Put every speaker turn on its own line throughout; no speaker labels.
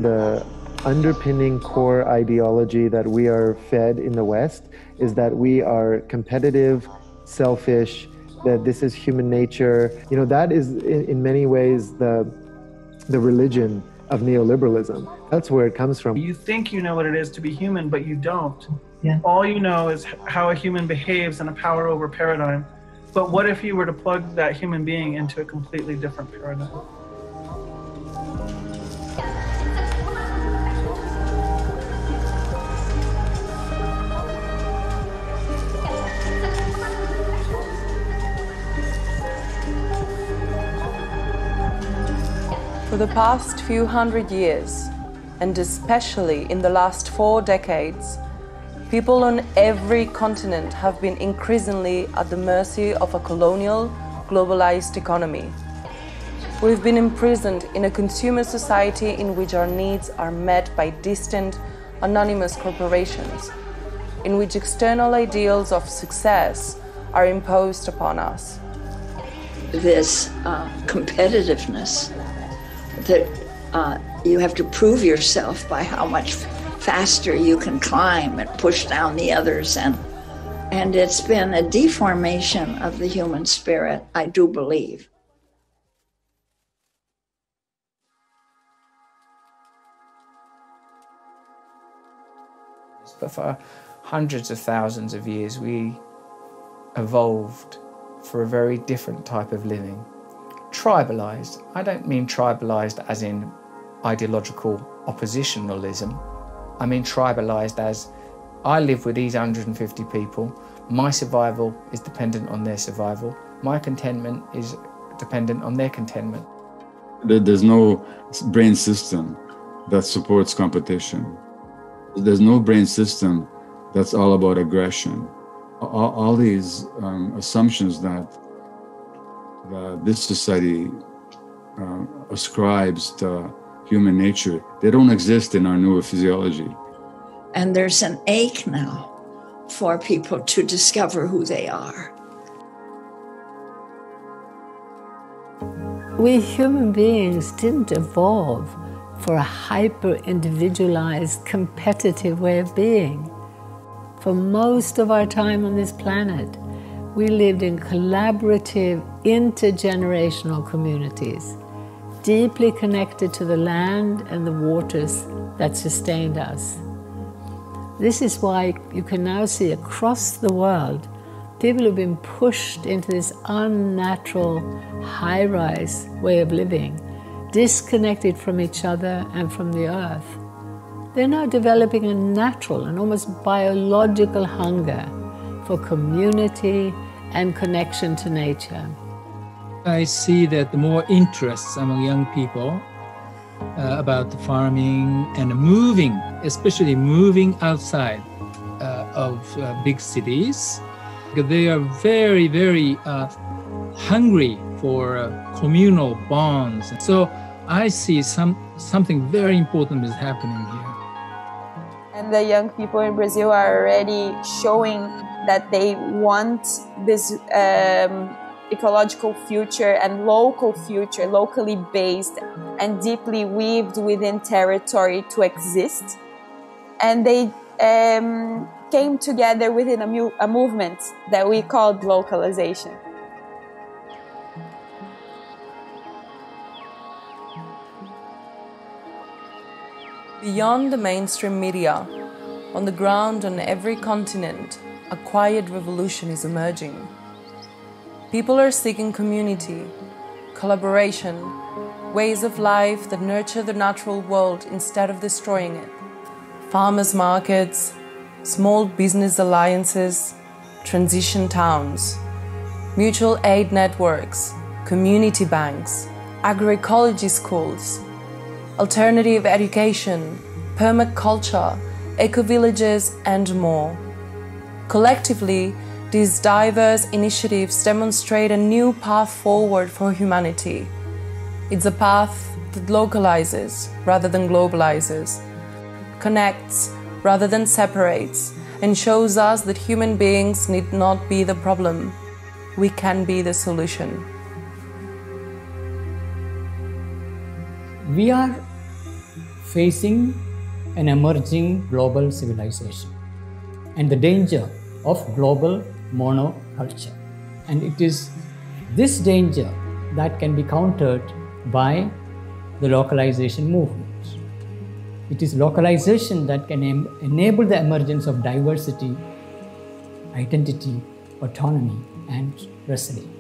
The underpinning core ideology that we are fed in the West is that we are competitive, selfish, that this is human nature. You know, that is in many ways the religion of neoliberalism. That's where it comes from.
You think you know what it is to be human, but you don't.
Yeah.
All you know is how a human behaves in a power over paradigm. But what if you were to plug that human being into a completely different paradigm?
For the past few hundred years, and especially in the last 4 decades, people on every continent have been increasingly at the mercy of a colonial, globalized economy. We've been imprisoned in a consumer society in which our needs are met by distant, anonymous corporations, in which external ideals of success are imposed upon us.
This competitiveness that you have to prove yourself by how much faster you can climb and push down the others, and it's been a deformation of the human spirit, I do believe.
But for hundreds of thousands of years, we evolved for a very different type of living. Tribalized. I don't mean tribalized as in ideological oppositionalism. I mean tribalized as I live with these 150 people. My survival is dependent on their survival. My contentment is dependent on their contentment.
There's no brain system that supports competition. There's no brain system that's all about aggression. All these assumptions that this society ascribes to human nature, they don't exist in our neurophysiology.
And there's an ache now for people to discover who they are.
We human beings didn't evolve for a hyper-individualized, competitive way of being. For most of our time on this planet, we lived in collaborative, intergenerational communities, deeply connected to the land and the waters that sustained us. This is why you can now see across the world, people who've been pushed into this unnatural, high-rise way of living, disconnected from each other and from the earth. They're now developing a natural and almost biological hunger for community and connection to nature.
I see that the more interest among young people about farming and moving, especially moving outside of big cities, because they are very, very hungry for communal bonds. So I see something very important is happening here.
And the young people in Brazil are already showing that they want this ecological future and local future, locally based and deeply weaved within territory to exist. And they came together within a movement that we called localization.
Beyond the mainstream media, on the ground on every continent, a quiet revolution is emerging. People are seeking community, collaboration, ways of life that nurture the natural world instead of destroying it. Farmers' markets, small business alliances, transition towns, mutual aid networks, community banks, agroecology schools, alternative education, permaculture, eco-villages, and more. Collectively, these diverse initiatives demonstrate a new path forward for humanity. It's a path that localizes rather than globalizes, connects rather than separates, and shows us that human beings need not be the problem. We can be the solution.
We are
facing an emerging global civilization and the danger of global monoculture. And it is this danger that can be countered by the localization movement. It is localization that can enable the emergence of diversity, identity, autonomy, and resilience.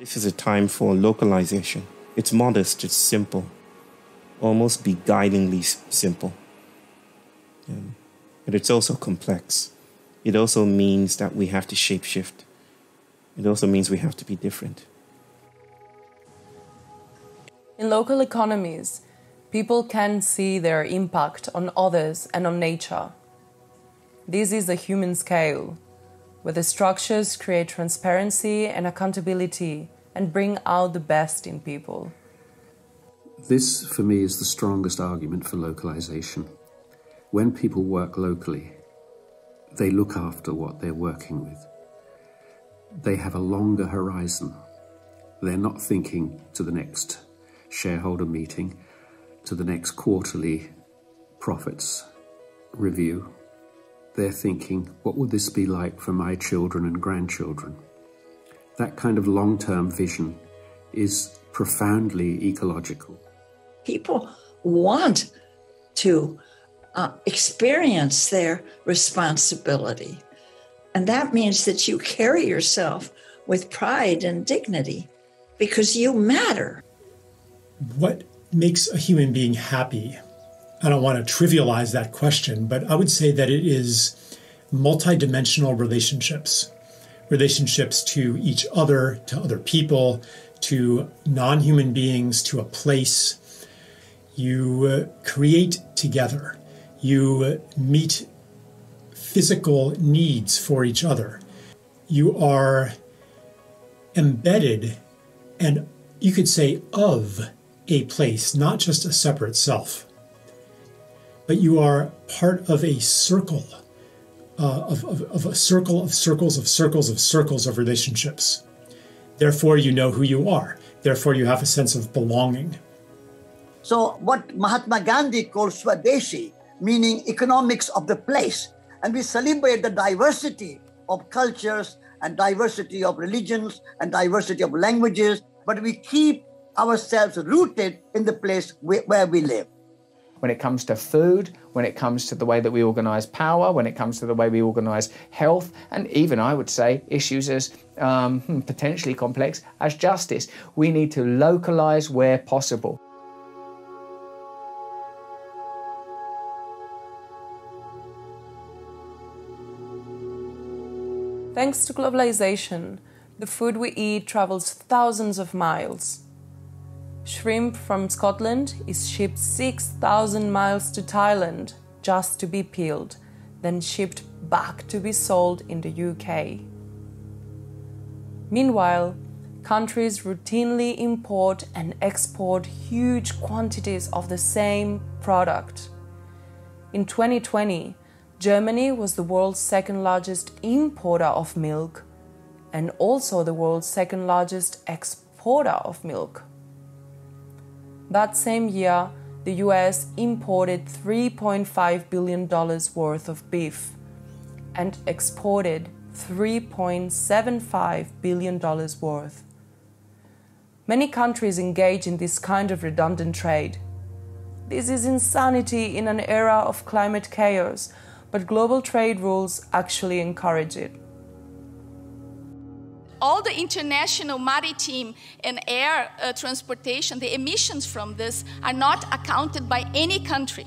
This is a time for localization. It's modest, it's simple, almost beguilingly simple. But it's also complex. It also means that we have to shapeshift. It also means we have to be different.
In local economies, people can see their impact on others and on nature. This is a human scale, where the structures create transparency and accountability and bring out the best in people.
This, for me, is the strongest argument for localization. When people work locally, they look after what they're working with. They have a longer horizon. They're not thinking to the next shareholder meeting, to the next quarterly profits review. They're thinking, what would this be like for my children and grandchildren? That kind of long-term vision is profoundly ecological.
People want to experience their responsibility. And that means that you carry yourself with pride and dignity because you matter.
What makes a human being happy? I don't want to trivialize that question, but I would say that it is multidimensional relationships. Relationships to each other, to other people, to non-human beings, to a place. You create together. You meet physical needs for each other. You are embedded and you could say of a place, not just a separate self. But you are part of a circle, of a circle of circles of circles of circles of relationships. Therefore, you know who you are. Therefore, you have a sense of belonging.
So what Mahatma Gandhi calls Swadeshi, meaning economics of the place. And we celebrate the diversity of cultures and diversity of religions and diversity of languages, but we keep ourselves rooted in the place where we live.
When it comes to food, when it comes to the way that we organise power, when it comes to the way we organise health, and even, I would say, issues as potentially complex as justice, we need to localise where possible.
Thanks to globalization, the food we eat travels thousands of miles. Shrimp from Scotland is shipped 6,000 miles to Thailand just to be peeled, then shipped back to be sold in the UK. Meanwhile, countries routinely import and export huge quantities of the same product. In 2020, Germany was the world's second largest importer of milk and also the world's second largest exporter of milk. That same year, the US imported $3.5 billion worth of beef and exported $3.75 billion worth. Many countries engage in this kind of redundant trade. This is insanity in an era of climate chaos, but global trade rules actually encourage it.
All the international maritime and air transportation, the emissions from this are not accounted by any country.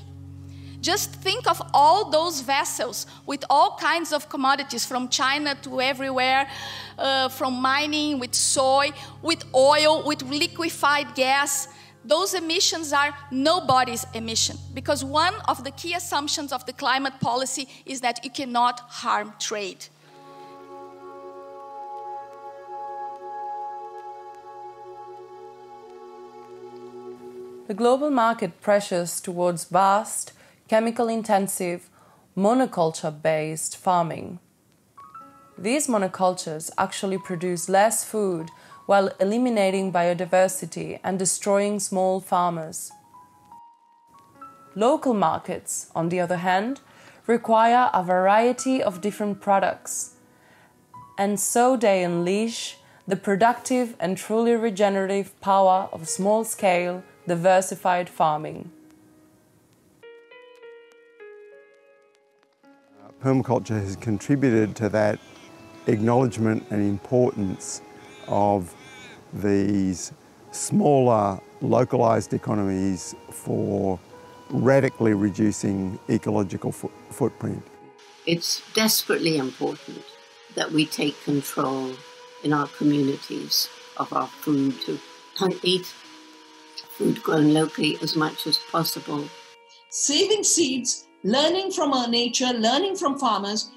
Just think of all those vessels with all kinds of commodities from China to everywhere, from mining, with soy, with oil, with liquefied gas. those emissions are nobody's emission, because one of the key assumptions of the climate policy is that you cannot harm trade.
The global market pressures towards vast, chemical-intensive, monoculture-based farming. These monocultures actually produce less food while eliminating biodiversity and destroying small farmers. Local markets, on the other hand, require a variety of different products, and so they unleash the productive and truly regenerative power of small-scale, diversified farming.
Permaculture has contributed to that acknowledgement and importance of these smaller, localised economies for radically reducing ecological footprint.
It's desperately important that we take control in our communities of our food, to eat food grown locally as much as possible.
Saving seeds, learning from our nature, learning from farmers,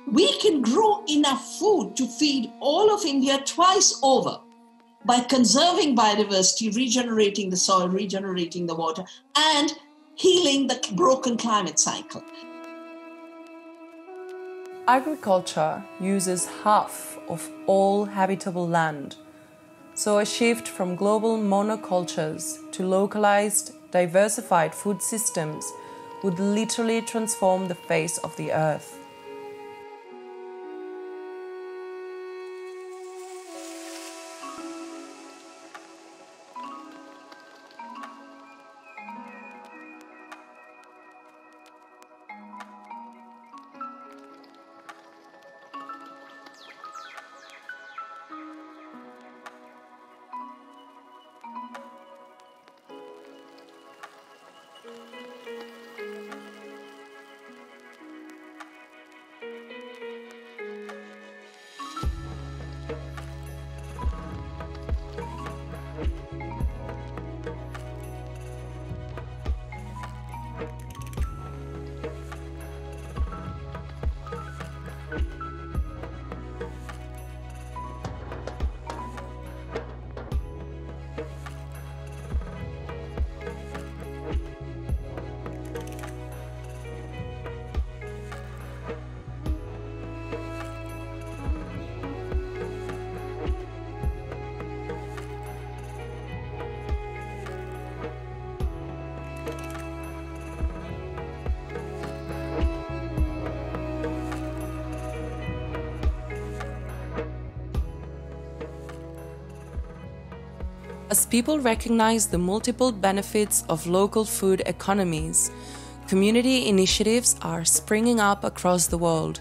we can grow enough food to feed all of India twice over by conserving biodiversity, regenerating the soil, regenerating the water, and healing the broken climate cycle.
Agriculture uses half of all habitable land, so a shift from global monocultures to localized, diversified food systems would literally transform the face of the earth. As people recognize the multiple benefits of local food economies, community initiatives are springing up across the world.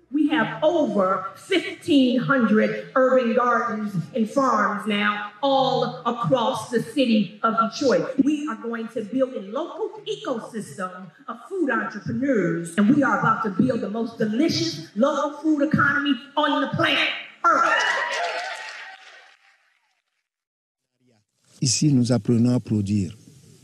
We have over 1,500 urban gardens and farms now, all across the city of Detroit. We are going to build a local ecosystem of food entrepreneurs, and we are about to build the most delicious local food economy on the planet Earth.
Ici, nous apprenons à produire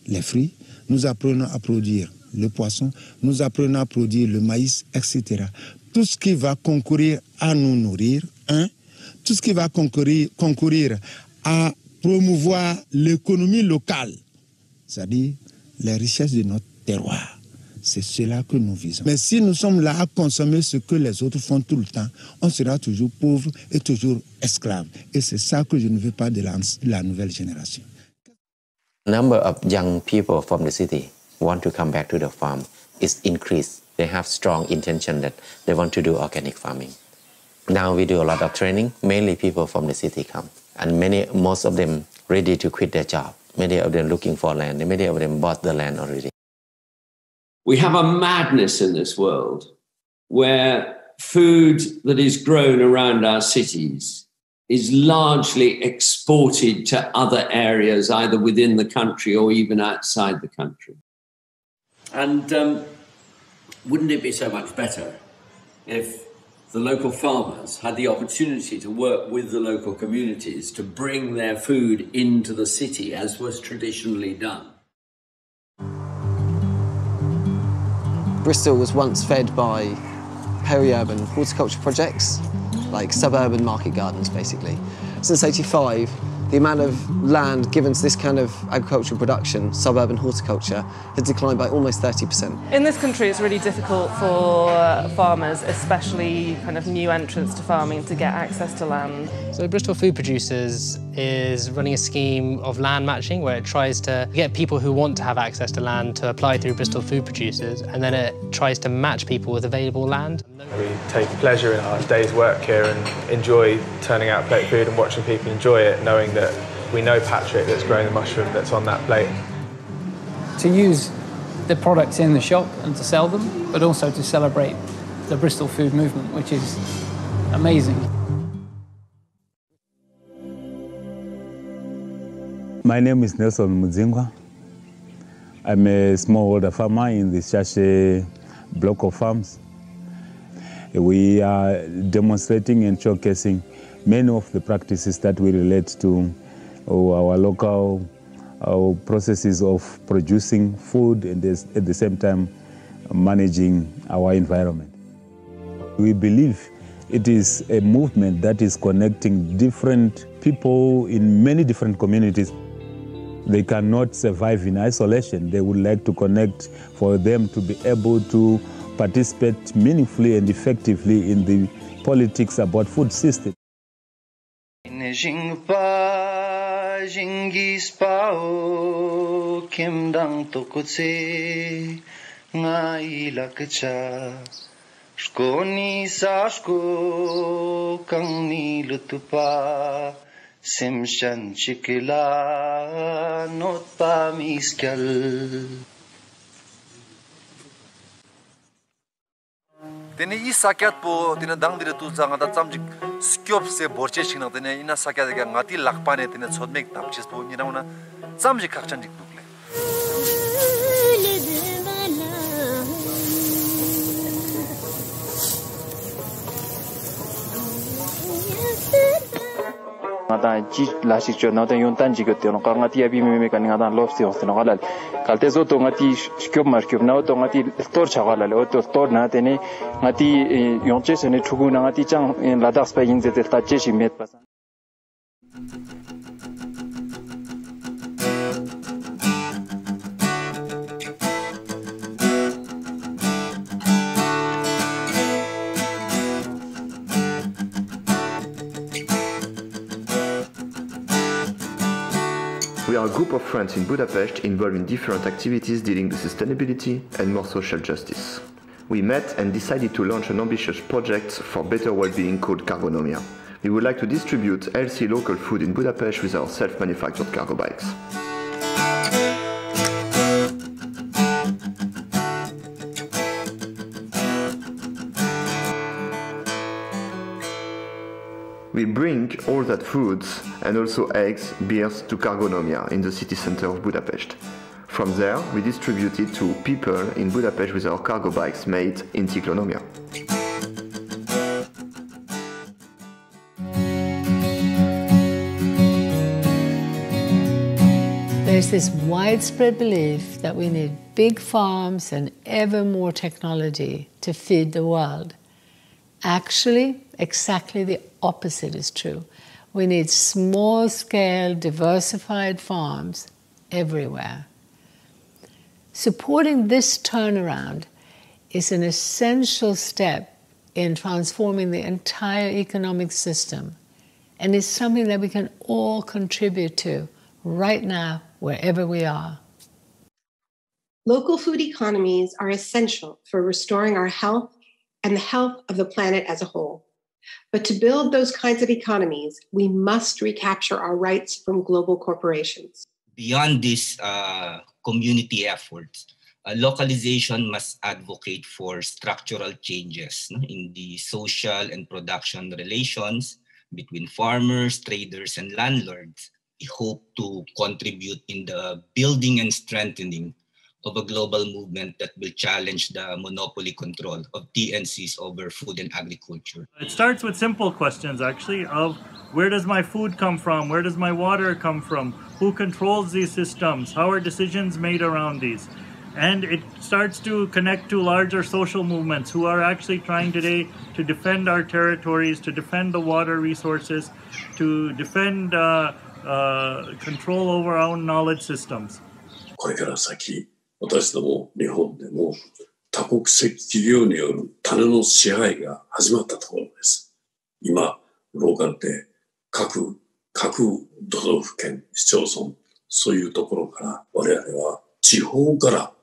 les fruits, nous apprenons à produire le poisson, nous apprenons à produire le maïs, etc. Tout ce qui va concourir à nous nourrir, tout ce qui va concourir à promouvoir l'économie locale, c'est-à-dire les richesses de notre terroir. C'est cela que nous visons. Mais si nous sommes là à consommer ce que les autres font tout le temps, on sera toujours pauvre et toujours esclave. Et c'est ça que je ne veux pas de la nouvelle génération.
Number of young people from the city want to come back to the farm is increased. They have strong intention that they want to do organic farming. Now we do a lot of training, mainly people from the city come. And most of them ready to quit their job. Many of them looking for land, and many of them bought the land already.
We have a madness in this world where food that is grown around our cities is largely exported to other areas, either within the country or even outside the country.
And wouldn't it be so much better if
the local farmers had the opportunity to work with the local communities to bring their food into the city as was traditionally done.
Bristol was once fed by peri-urban horticulture projects, like suburban market gardens, basically. Since '85, the amount of land given to this kind of agricultural production, suburban horticulture, has declined by almost 30%.
In this country, it's really difficult for farmers, especially kind of new entrants to farming, to get access to land.
So Bristol Food Producers is running a scheme of land matching where it tries to get people who want to have access to land to apply through Bristol Food Producers, and then it tries to match people with available land.
We take pleasure in our day's work here and enjoy turning out plate food and watching people enjoy it, knowing that we know Patrick that's growing the mushroom that's on that plate.
To use the products in the shop and to sell them, but also to celebrate the Bristol food movement, which is amazing.
My name is Nelson Mudzingwa. I'm a smallholder farmer in the Shashe block of farms. We are demonstrating and showcasing many of the practices that we relate to our local processes of producing food and at the same time managing our environment. We believe it is a movement that is connecting different people in many different communities. They cannot survive in isolation. They would like to connect for them to be able to participate meaningfully and effectively in the politics about food system.
Simshan chikila not pa miskal.
Tene I sakyat po tene dang dire tu zanga da chamjik skyop se borche chingna tene ina sakyat ga ngati lakpa ne tene chodmek tapchis po ni nauna chamjik khakchan dik dukle.
ngata ji la shi cho na ta yon tan ji gote no ka ngati abi me ka ngata lof si hoste no galal kalte zo to ngati shkyop mar kyop na to ngati tor chagala le to tor na tene ngati yonche se ne chugu na ngati chang la das pa yin zete ta che shi met pa.
We are a group of friends in Budapest involved in different activities dealing with sustainability and more social justice. We met and decided to launch an ambitious project for better well-being called Cargonomia. We would like to distribute healthy local food in Budapest with our self-manufactured cargo bikes. We bring all that foods and also eggs, beers to Cargonomia in the city center of Budapest. From there, we distribute it to people in Budapest with our cargo bikes made in Ciclonomia.
There's this widespread belief that we need big farms and ever more technology to feed the world. Actually, exactly the opposite is true. We need small-scale, diversified farms everywhere. Supporting this turnaround is an essential step in transforming the entire economic system, and is something that we can all contribute to right now, wherever we are.
Local food economies are essential for restoring our health and the health of the planet as a whole. But to build those kinds of economies, we must recapture our rights from global corporations.
Beyond these community efforts, localization must advocate for structural changes in the social and production relations between farmers, traders, and landlords. We hope to contribute in the building and strengthening of a global movement that will challenge the monopoly control of TNCs over food and agriculture.
It starts with simple questions, actually, of where does my food come from? Where does my water come from? Who controls these systems? How are decisions made around these? And it starts to connect to larger social movements who are actually trying today to defend our territories, to defend the water resources, to defend control over our own knowledge systems.
これから先、私ども日本でも多国籍企業による種の支配が始まったところです。今、ローカルで各都道府県、市町村、そういうところから我々は地方から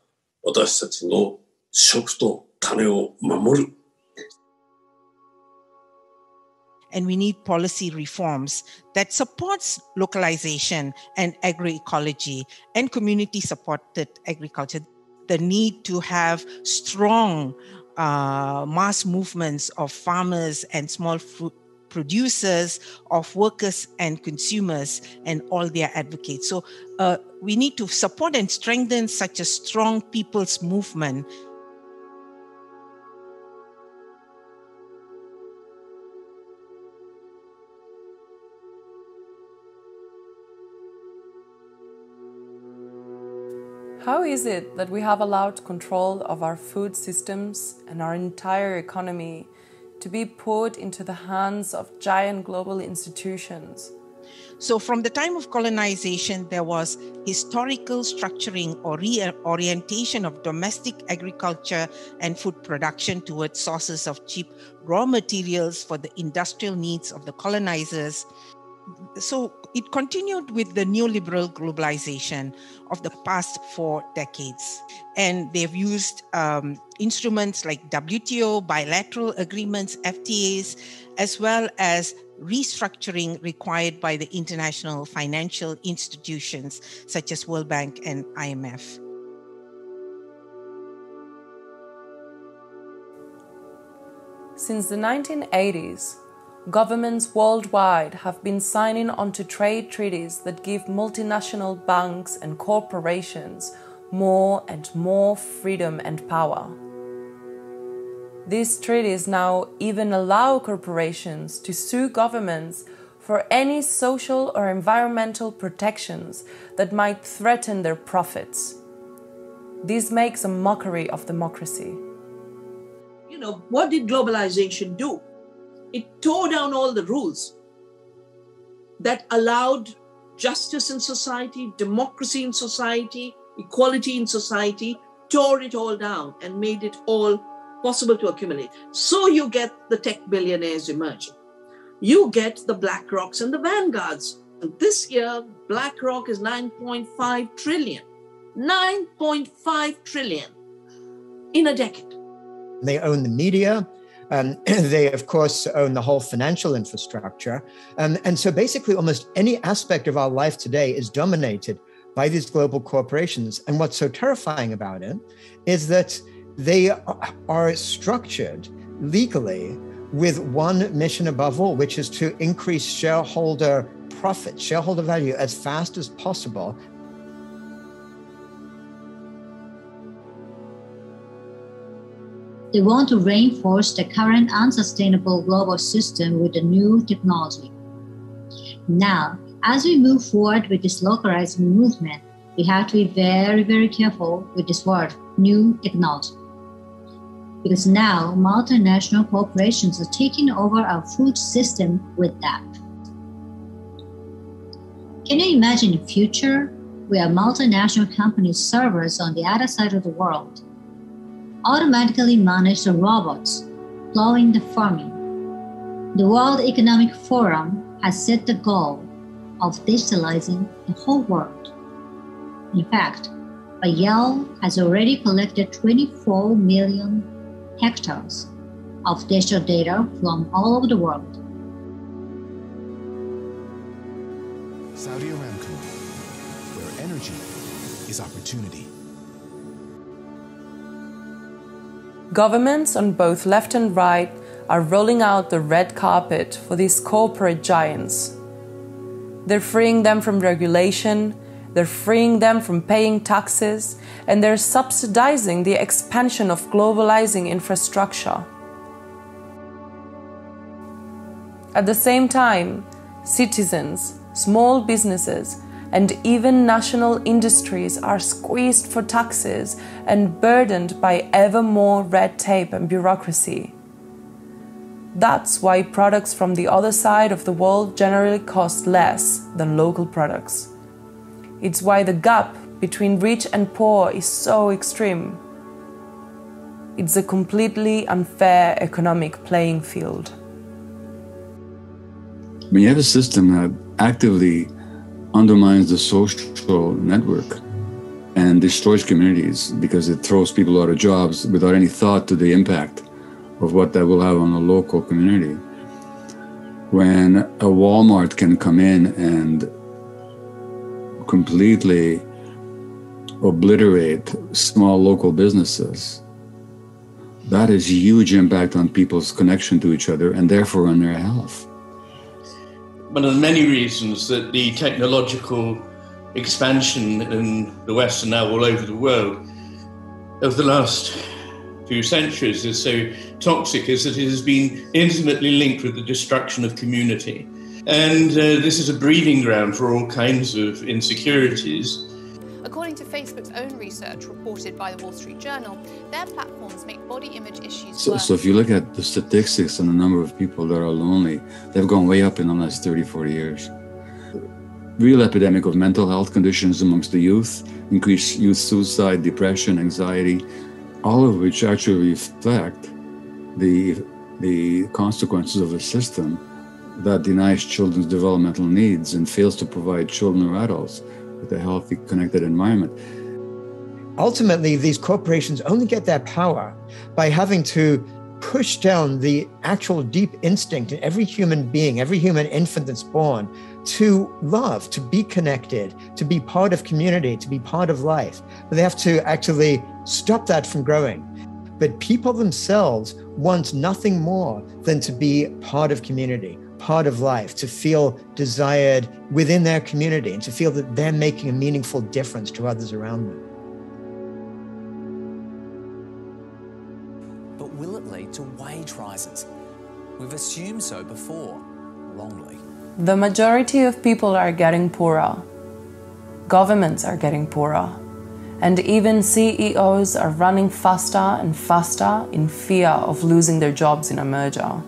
私たちの食と種を守る。
And we need policy reforms that supports localization and agroecology and community-supported agriculture. The need to have strong mass movements of farmers and small fruit producers, of workers and consumers, and all their advocates. So we need to support and strengthen such a strong people's movement.
How is it that we have allowed control of our food systems and our entire economy to be put into the hands of giant global institutions?
So from the time of colonization, there was historical structuring or reorientation of domestic agriculture and food production towards sources of cheap raw materials for the industrial needs of the colonizers. So it continued with the neoliberal globalization of the past 4 decades. And they've used instruments like WTO, bilateral agreements, FTAs, as well as restructuring required by the international financial institutions such as World Bank and IMF.
Since the 1980s, governments worldwide have been signing onto trade treaties that give multinational banks and corporations more and more freedom and power. These treaties now even allow corporations to sue governments for any social or environmental protections that might threaten their profits. This makes a mockery of democracy.
You know, what did globalization do? It tore down all the rules that allowed justice in society, democracy in society, equality in society, tore it all down and made it all possible to accumulate. So you get the tech billionaires emerging. You get the BlackRocks and the Vanguards. And this year, BlackRock is 9.5 trillion. 9.5 trillion in a decade.
They own the media. They, of course, own the whole financial infrastructure. And so basically almost any aspect of our life today is dominated by these global corporations. And what's so terrifying about it is that they are structured legally with one mission above all, which is to increase shareholder profit, shareholder value as fast as possible.
They want to reinforce the current unsustainable global system with a new technology. Now, as we move forward with this localizing movement, we have to be very, very careful with this word, new technology. Because now multinational corporations are taking over our food system with that. Can you imagine a future where multinational companies' servers on the other side of the world automatically manage the robots plowing the farming? The World Economic Forum has set the goal of digitalizing the whole world. In fact, Yale has already collected 24 million hectares of digital data from all over the world.
Saudi Aramco, where energy is opportunity.
Governments on both left and right are rolling out the red carpet for these corporate giants. They're freeing them from regulation they're freeing them from paying taxes, and they're subsidizing the expansion of globalizing infrastructure. At the same time, citizens, small businesses, and even national industries are squeezed for taxes and burdened by ever more red tape and bureaucracy. That's why products from the other side of the world generally cost less than local products. It's why the gap between rich and poor is so extreme. It's a completely unfair economic playing field.
When you have a system that actively undermines the social network and destroys communities because it throws people out of jobs without any thought to the impact of what that will have on the local community. When a Walmart can come in and completely obliterate small local businesses, that has huge impact on people's connection to each other and therefore on their health.
One of the many reasons that the technological expansion in the West and now all over the world of the last few centuries is so toxic is that it has been intimately linked with the destruction of community. And this is a breeding ground for all kinds of insecurities.
According to Facebook's own research reported by the Wall Street Journal, their platforms make body image issues worse.
So if you look at the statistics and the number of people that are lonely, they've gone way up in the last 30, 40 years. Real epidemic of mental health conditions amongst the youth, increased youth suicide, depression, anxiety, all of which actually reflect the consequences of a system that denies children's developmental needs and fails to provide children or adults with a healthy, connected environment.
Ultimately, these corporations only get their power by having to push down the actual deep instinct in every human being, every human infant that's born, to love, to be connected, to be part of community, to be part of life. But they have to actually stop that from growing. But people themselves want nothing more than to be part of community, part of life, to feel desired within their community and to feel that they're making a meaningful difference to others around them.
But will it lead to wage rises? We've assumed so before, wrongly.
The majority of people are getting poorer. Governments are getting poorer. And even CEOs are running faster and faster in fear of losing their jobs in a merger.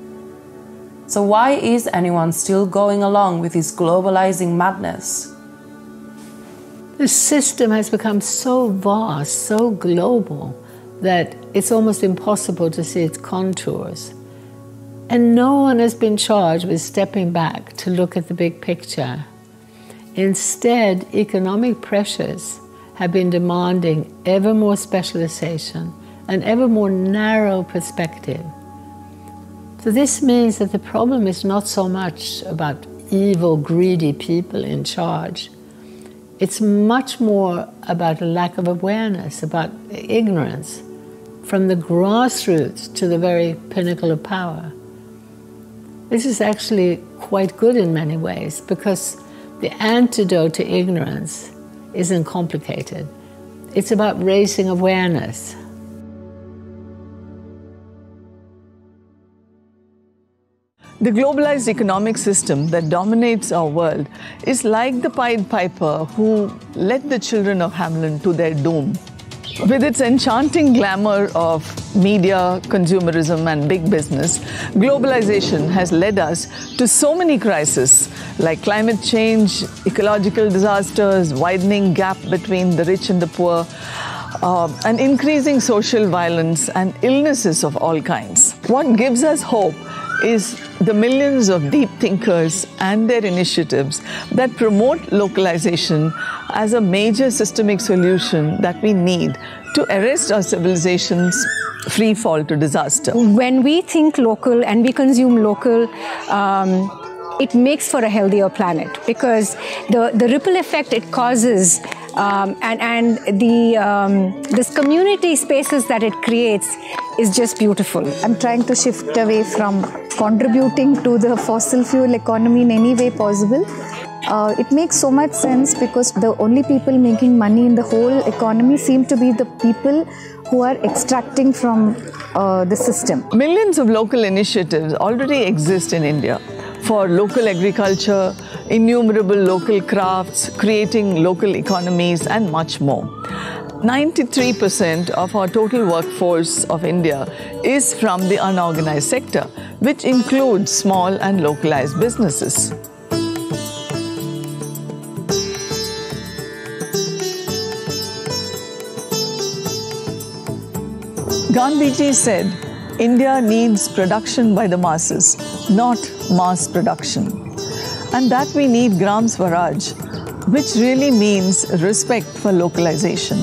So why is anyone still going along with this globalizing madness?
The system has become so vast, so global, that it's almost impossible to see its contours. And no one has been charged with stepping back to look at the big picture. Instead, economic pressures have been demanding ever more specialization and ever more narrow perspective. So this means that the problem is not so much about evil, greedy people in charge. It's much more about a lack of awareness, about ignorance, from the grassroots to the very pinnacle of power. This is actually quite good in many ways, because the antidote to ignorance isn't complicated. It's about raising awareness.
The globalized economic system that dominates our world is like the Pied Piper who led the children of Hamelin to their doom. With its enchanting glamour of media, consumerism, and big business, globalization has led us to so many crises like climate change, ecological disasters, widening gap between the rich and the poor, and increasing social violence and illnesses of all kinds. What gives us hope is the millions of deep thinkers and their initiatives that promote localization as a major systemic solution that we need to arrest our civilization's free fall to disaster.
When we think local and we consume local, it makes for a healthier planet, because the ripple effect it causes and this community spaces that it creates is just beautiful.
I'm trying to shift away from contributing to the fossil fuel economy in any way possible
It makes so much sense because the only people making money in the whole economy seem to be the people who are extracting from the system.
Millions of local initiatives already exist in India for local agriculture, innumerable local crafts, creating local economies, and much more. 93% of our total workforce of India is from the unorganized sector, which includes small and localized businesses. Gandhiji said, India needs production by the masses, not mass production. And that we need Gram Swaraj, which really means respect for localization.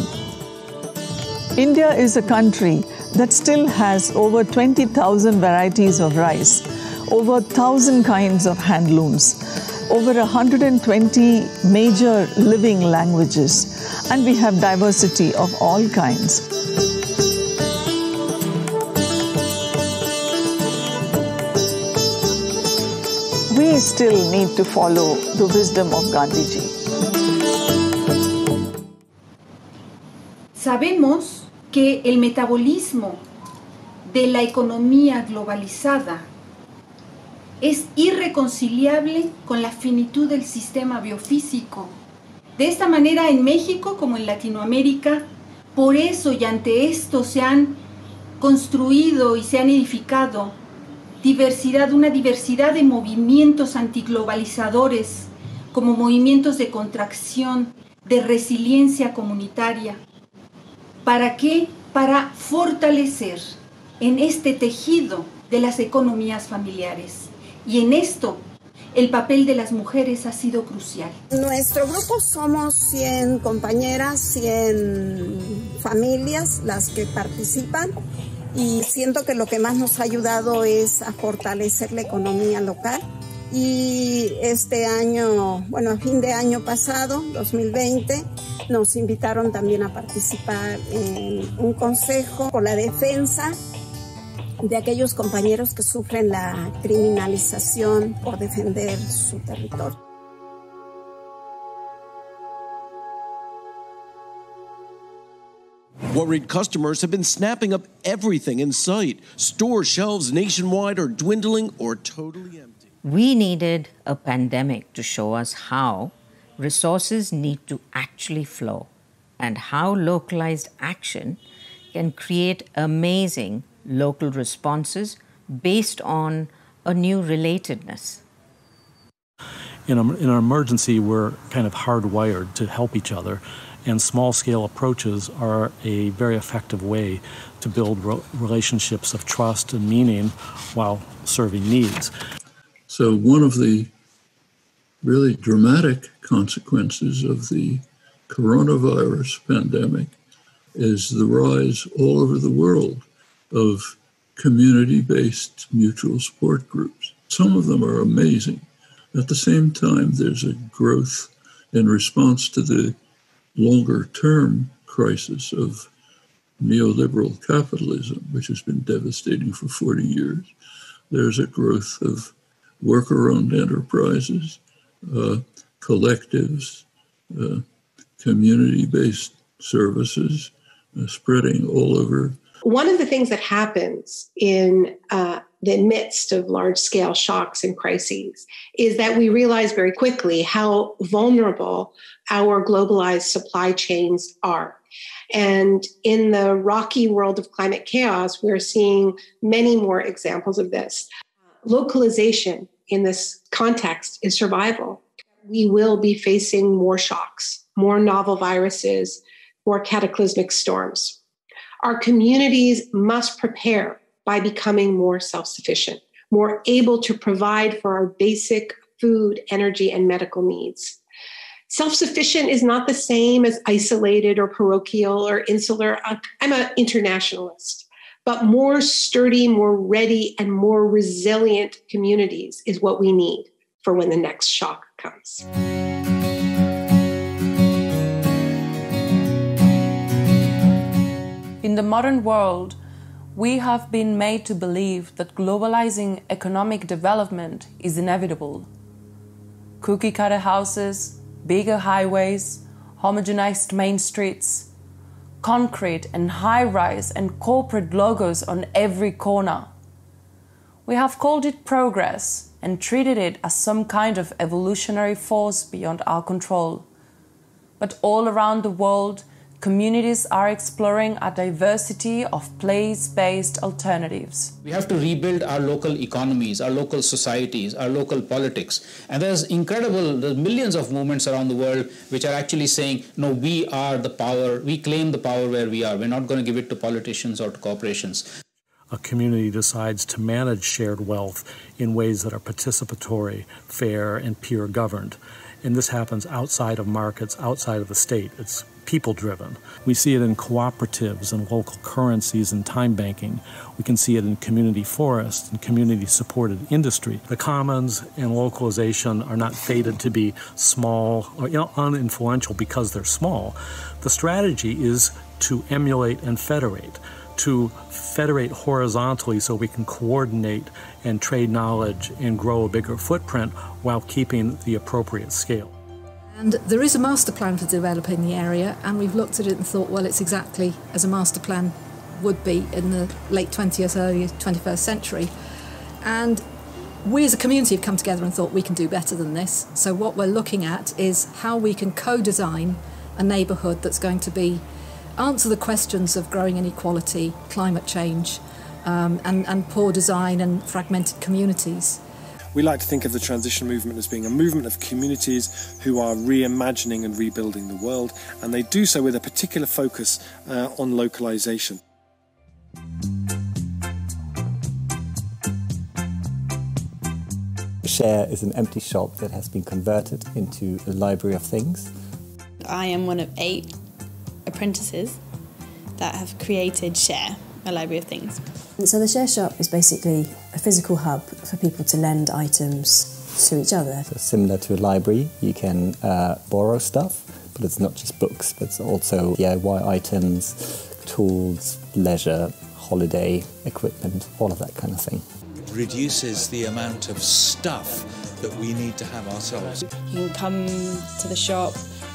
India is a country that still has over 20,000 varieties of rice, over 1,000 kinds of handlooms, over 120 major living languages, and we have diversity of all kinds. We still need to follow the wisdom of Gandhiji.
Sabemos que el metabolismo de la economía globalizada es irreconciliable con la finitud del sistema biofísico. De esta manera, en México como en Latinoamérica, por eso y ante esto se han construido y se han edificado una diversidad de movimientos antiglobalizadores, como movimientos de contracción, de resiliencia comunitaria. ¿Para qué? Para fortalecer en este tejido de las economías familiares. Y en esto, el papel de las mujeres ha sido crucial.
Nuestro grupo somos 100 compañeras, 100 familias las que participan. Y siento que lo que más nos ha ayudado es a fortalecer la economía local. Y este año, bueno, a fin de año pasado, 2020, nos invitaron también a participar en un consejo por la defensa de aquellos compañeros que sufren la criminalización por defender su territorio.
Worried customers have been snapping up everything in sight. Store shelves nationwide are dwindling or totally empty.
We needed a pandemic to show us how resources need to actually flow and how localized action can create amazing local responses based on a new relatedness.
In an emergency, we're kind of hardwired to help each other. And small-scale approaches are a very effective way to build relationships of trust and meaning while serving needs.
So one of the really dramatic consequences of the coronavirus pandemic is the rise all over the world of community-based mutual support groups. Some of them are amazing. At the same time, there's a growth in response to the longer-term crisis of neoliberal capitalism, which has been devastating for 40 years. There's a growth of worker-owned enterprises, collectives, community-based services spreading all over.
One of the things that happens in the midst of large-scale shocks and crises is that we realize very quickly how vulnerable our globalized supply chains are. And in the rocky world of climate chaos, we're seeing many more examples of this. Localization in this context is survival. We will be facing more shocks, more novel viruses, more cataclysmic storms. Our communities must prepare by becoming more self-sufficient, more able to provide for our basic food, energy, and medical needs. Self-sufficient is not the same as isolated or parochial or insular. I'm an internationalist, but more sturdy, more ready, and more resilient communities is what we need for when the next shock comes.
In the modern world, we have been made to believe that globalizing economic development is inevitable. cookie-cutter houses, bigger highways, homogenized main streets, concrete and high-rise and corporate logos on every corner. We have called it progress and treated it as some kind of evolutionary force beyond our control. But all around the world, communities are exploring a diversity of place-based alternatives.
We have to rebuild our local economies, our local societies, our local politics. And there's millions of movements around the world which are actually saying, no, we are the power, we claim the power where we are. We're not going to give it to politicians or to corporations.
A community decides to manage shared wealth in ways that are participatory, fair, and peer-governed. And this happens outside of markets, outside of the state. It's people-driven. We see it in cooperatives and local currencies and time banking. We can see it in community forests and community-supported industry. The commons and localization are not fated to be small or uninfluential because they're small. The strategy is to emulate and federate, to federate horizontally so we can coordinate and trade knowledge and grow a bigger footprint while keeping the appropriate scale.
And there is a master plan for developing the area, and we've looked at it and thought, well, it's exactly as a master plan would be in the late 20th, early 21st century. And we as a community have come together and thought we can do better than this. So what we're looking at is how we can co-design a neighbourhood that's going to answer the questions of growing inequality, climate change, and poor design and fragmented communities.
We like to think of the transition movement as being a movement of communities who are reimagining and rebuilding the world, and they do so with a particular focus on localization.
Share is an empty shop that has been converted into a library of things.
I am one of 8 apprentices that have created Share, a library of things.
So the Share Shop is basically a physical hub for people to lend items to each other.
So similar to a library, you can borrow stuff, but it's not just books, but it's also DIY items, tools, leisure, holiday equipment, all of that kind of thing.
Reduces the amount of stuff that we need to have ourselves.
You can come to the shop,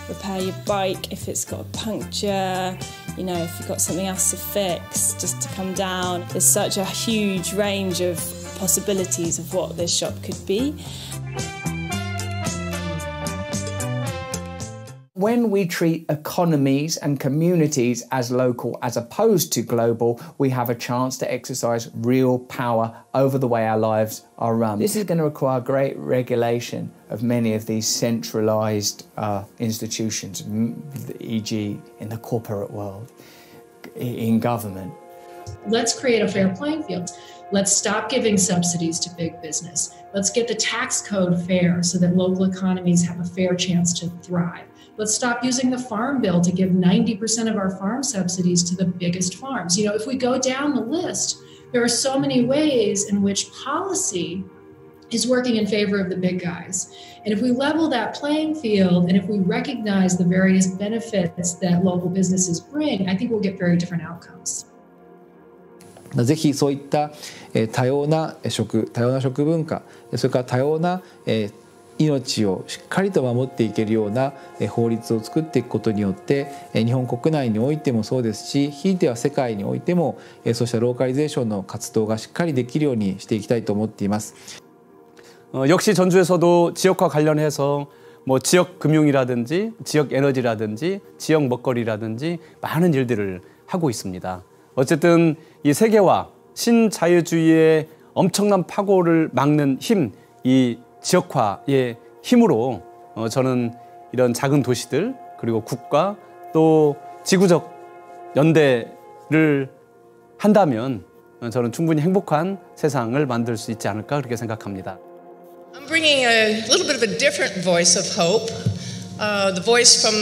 repair your bike if it's got a puncture, if you've got something else to fix, just to come down. There's such a huge range of possibilities of what this shop could be.
When we treat economies and communities as local as opposed to global, we have a chance to exercise real power over the way our lives are run. This is going to require great regulation of many of these centralised institutions, e.g. in the corporate world, in government.
Let's create a fair playing field. Let's stop giving subsidies to big business. Let's get the tax code fair so that local economies have a fair chance to thrive. Let's stop using the farm bill to give 90% of our farm subsidies to the biggest farms. If we go down the list, there are so many ways in which policy is working in favor of the big guys. And if we level that playing field, and if we recognize the various benefits that local businesses bring, I think we'll get very different outcomes.
ぜひそういった多様な食文化、それから多様な命をしっかりと守っていけるような法律を作っていくことによって日本国内においてもそうですし、ひいては世界においてもそうしたローカリゼーションの活動がしっかりできるようにしていきたいと思っています。
역시 전주에서도 지역과 관련해서 지역 금융이라든지 지역 에너지라든지 지역 먹거리라든지 많은 일들을 하고 있습니다. 어쨌든 이 세계화, 신자유주의의 엄청난 파고를 막는 힘, 이 지역화의 힘으로 저는 이런 작은 도시들 그리고 국가 또 지구적 연대를 한다면 저는 충분히 행복한 세상을 만들 수 있지 않을까 그렇게 생각합니다.
I'm bringing a little bit of a different voice of hope, the voice from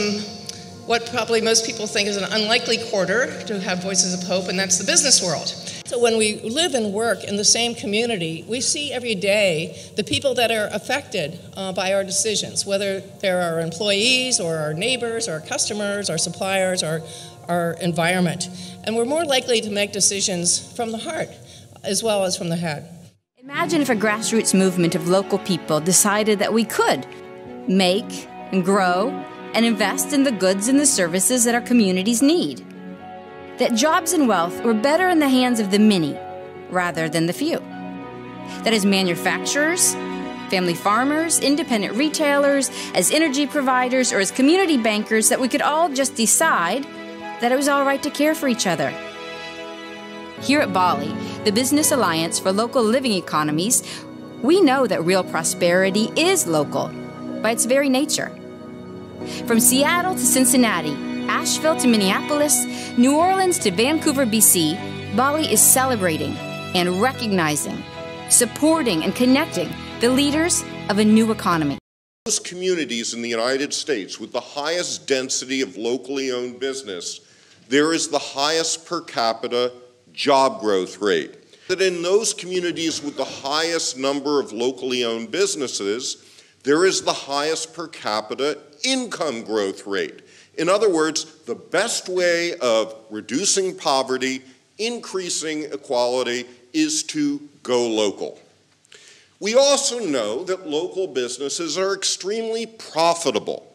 what probably most people think is an unlikely quarter to have voices of hope, and that's the business world. So when we live and work in the same community, we see every day the people that are affected by our decisions, whether they're our employees or our neighbors or our customers, our suppliers, or our environment. And we're more likely to make decisions from the heart as well as from the head.
Imagine if a grassroots movement of local people decided that we could
make and grow and invest in the goods and the services that our communities need. That jobs and wealth were better in the hands of the many rather than the few. That as manufacturers, family farmers, independent retailers, as energy providers, or as community bankers, that we could all just decide that it was all right to care for each other. Here at Bali, the Business Alliance for Local Living Economies, we know that real prosperity is local by its very nature. From Seattle to Cincinnati, Asheville to Minneapolis, New Orleans to Vancouver, BC, Bali is celebrating and recognizing, supporting and connecting the leaders of a new economy.
Those communities in the United States with the highest density of locally owned business, there is the highest per capita job growth rate. That in those communities with the highest number of locally owned businesses, there is the highest per capita income growth rate. In other words, the best way of reducing poverty, increasing equality, is to go local. We also know that local businesses are extremely profitable.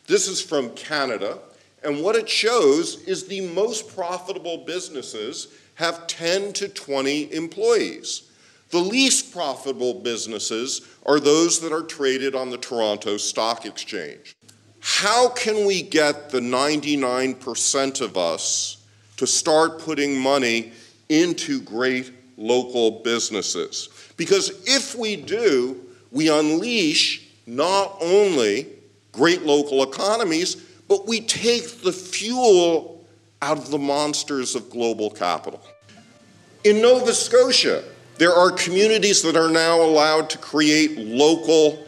This is from Canada, and what it shows is the most profitable businesses have 10 to 20 employees. The least profitable businesses are those that are traded on the Toronto Stock Exchange. How can we get the 99% of us to start putting money into great local businesses? Because if we do, we unleash not only great local economies, but we take the fuel out of the monsters of global capital. In Nova Scotia, there are communities that are now allowed to create local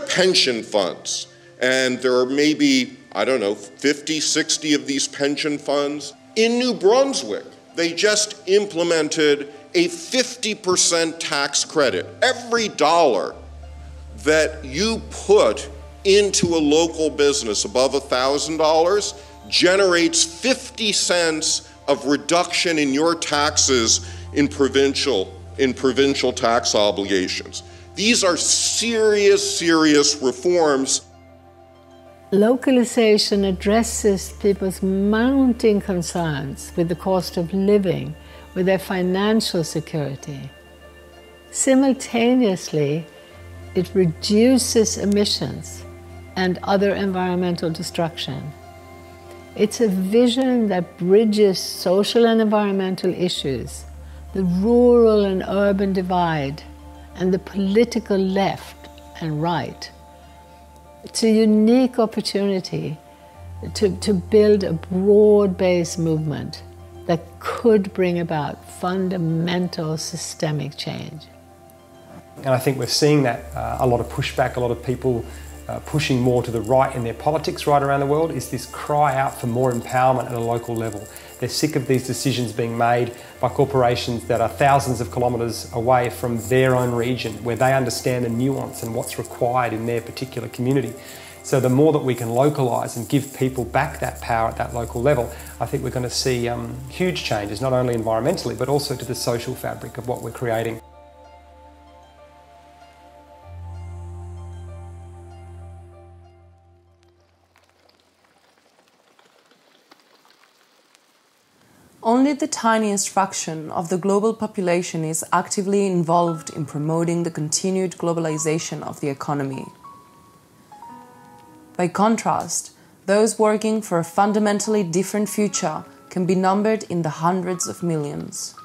pension funds. And there are maybe, 50, 60 of these pension funds. In New Brunswick, they just implemented a 50% tax credit. Every dollar that you put into a local business above $1,000 generates 50 cents of reduction in your taxes in provincial tax obligations. These are serious reforms.
Localization addresses people's mounting concerns with the cost of living, with their financial security. Simultaneously, it reduces emissions and other environmental destruction. It's a vision that bridges social and environmental issues, the rural and urban divide, and the political left and right. It's a unique opportunity to build a broad-based movement that could bring about fundamental systemic change.
And I think we're seeing that a lot of pushback, a lot of people pushing more to the right in their politics right around the world, is this cry out for more empowerment at a local level. They're sick of these decisions being made by corporations that are thousands of kilometres away from their own region, where they understand the nuance and what's required in their particular community. So the more that we can localise and give people back that power at that local level, I think we're going to see huge changes, not only environmentally, but also to the social fabric of what we're creating.
Only the tiniest fraction of the global population is actively involved in promoting the continued globalization of the economy. By contrast, those working for a fundamentally different future can be numbered in the hundreds of millions.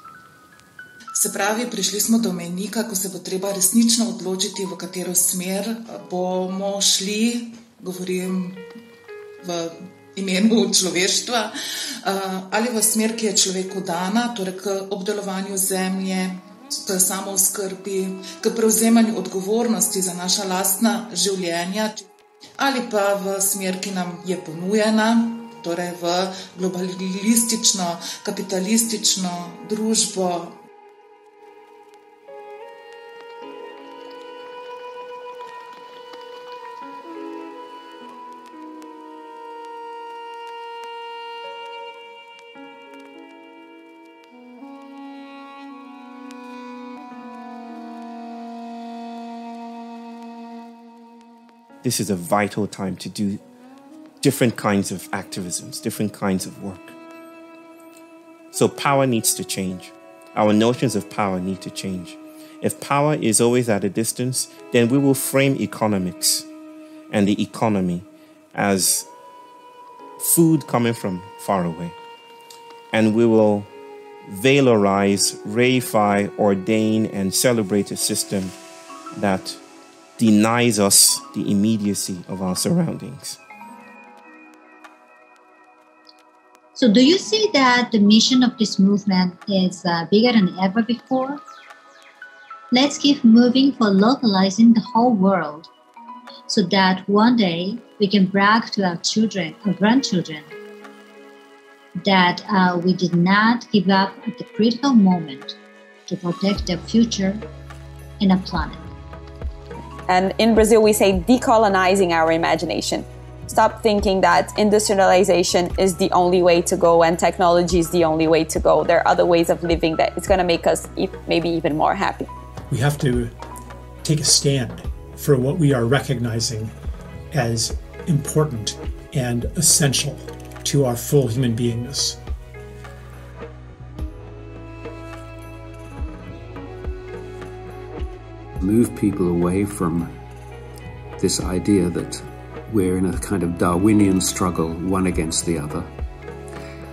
Se pravi, prišli smo do mejnika, ko se bo treba resnično odločiti, v katero smer bomo šli, govorim v imenu človeštva, ali v smer, ki je človeku dana, torej k obdelovanju zemlje, k samooskrbi, k prevzemanju odgovornosti za naša lastna življenja, ali pa v smer, ki nam je ponujena, torej v globalistično, kapitalistično družbo.
this is a vital time to do different kinds of activisms, different kinds of work. So power needs to change. Our notions of power need to change. If power is always at a distance, then we will frame economics and the economy as food coming from far away. And we will valorize, reify, ordain, and celebrate a system that denies us the immediacy of our surroundings.
So do you see that the mission of this movement is bigger than ever before? Let's keep moving for localizing the whole world so that one day we can brag to our children or grandchildren that we did not give up at the critical moment to protect their future and our planet.
And in Brazil, we say decolonizing our imagination. Stop thinking that industrialization is the only way to go and technology is the only way to go. There are other ways of living that it's going to make us maybe even more happy.
We have to take a stand for what we are recognizing as important and essential to our full human beingness.
Move people away from this idea that we're in a kind of Darwinian struggle, one against the other,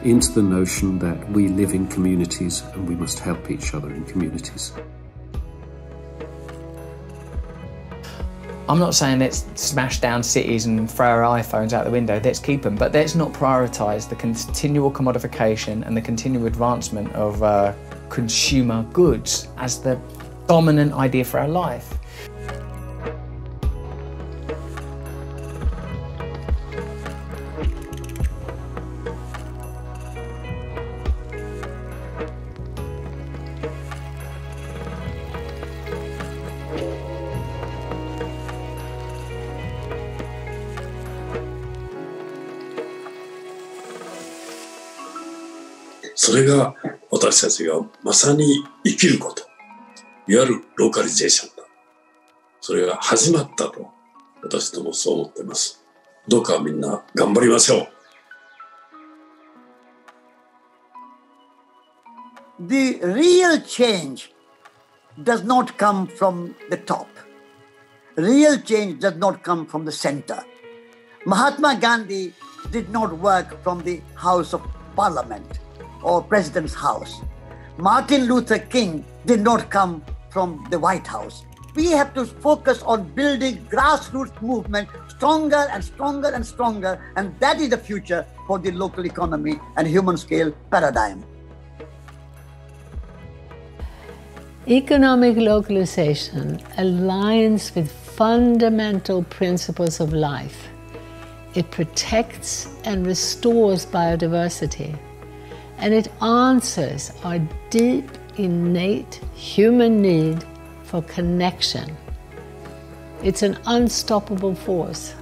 into the notion that we live in communities and we must help each other in communities.
I'm not saying let's smash down cities and throw our iPhones out the window, let's keep them, but let's not prioritise the continual commodification and the continual advancement of consumer goods as the dominant idea for our life.
So それが私たちがまさに生きること、いわゆるローカリゼーションだ。それが始まったと私どもそう思っています。どうかみんな頑張りましょ
う。The real change does not come from the top. Real change does not come from the center. Mahatma Gandhi did not work from the House of Parliament or President's house. Martin Luther King did not come from the White House. We have to focus on building grassroots movement stronger and stronger and stronger, and that is the future for the local economy and human scale paradigm.
Economic localization aligns with fundamental principles of life. It protects and restores biodiversity, and it answers our deep, innate human need for connection. It's an unstoppable force.